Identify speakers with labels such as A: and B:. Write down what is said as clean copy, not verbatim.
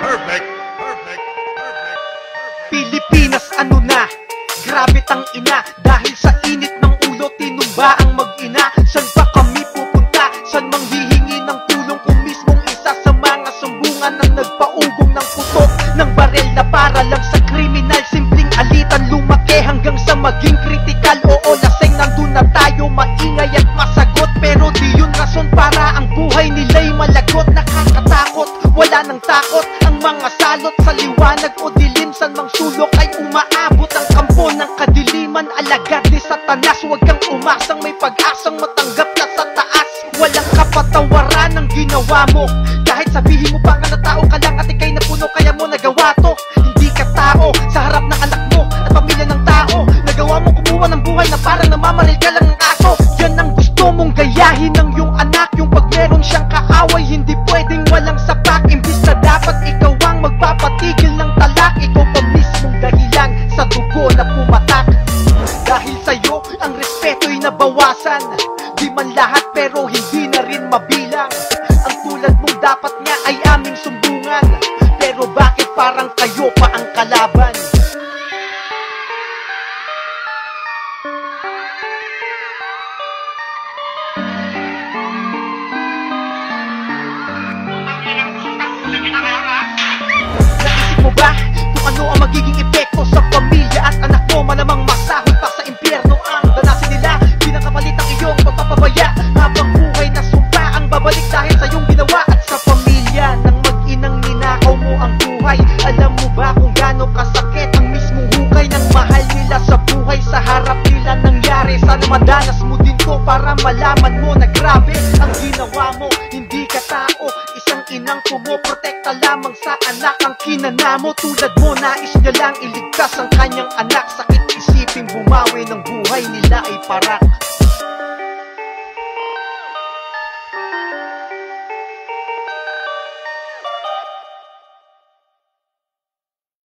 A: Perfect.
B: Pilipinas, ano na? Grabe tang ina. Dahil sa init ng ulo, tinumba ang mag-ina. San pa kami pupunta? San mang hihingi ng tulong kung mismong isa sa mga sumbungan ang nagpaugong ng putok ng barel na para lang sa kriminal? Simpleng alitan, lumaki hanggang sa maging kritikal. Oo, laseng nandun na tayo, maingay at masagot, pero di yun rason para ang buhay nila'y malagot. Nakakatakot, wala nang takot ang mga salot sa liwanag o dilim. San mang sulok ay umaabot ang kampo ng kadiliman. Alagad ni Satanas, huwag kang umasang may pag-asang matanggap na sa taas. Walang kapatawaran ang ginawa mo, kahit sabihin mo pa nga na tao ka lang at ikay napuno, kaya mo nagawa to. Hindi ka tao sa harap ng anak mo at pamilya ng tao. Nagawa mo kumuha ng buhay na parang namamaril ka lang ng aso. Yan ang gusto mong gayahin ng iyong anak, yung pag meron siyang kaaway, hindi pwedeng walang sapak. Imbis na dapat ikaw ang magpapatigil ng talak, ikaw pa mismong dahilan sa dugo na pumatak. Dahil sa'yo ang respeto'y nabawasan, di man lahat pero hindi na rin mabilang. Ang tulad mong dapat nga ay aming sumbungan, pero bakit parang kayo pa ang kalaban? Naisip mo ba kung ano ang magiging epekto sa pamilya at anak mo? Malamang masahol pa sa impyerno ang danasin nila. Pinakapalit ang iyong pagpapabaya, habang buhay na sumpa ang babalik dahil sa iyong ginawa. At sa pamilya ng mag-inang ninakaw mo ang buhay, alam mo ba kung gaano kasakit ang mismong hukay ng mahal nila sa buhay? Sa harap nila nangyari, sana madanas mo din to para malaman mo na grabe ang ginawa mo. Hindi ka tao, isang inang pumoprotekta lamang sa anak ang kinanamo. Tulad mo, nais niya lang iligtas ang kanyang anak. Sakit isipin bumawi ng buhay nila ay parak.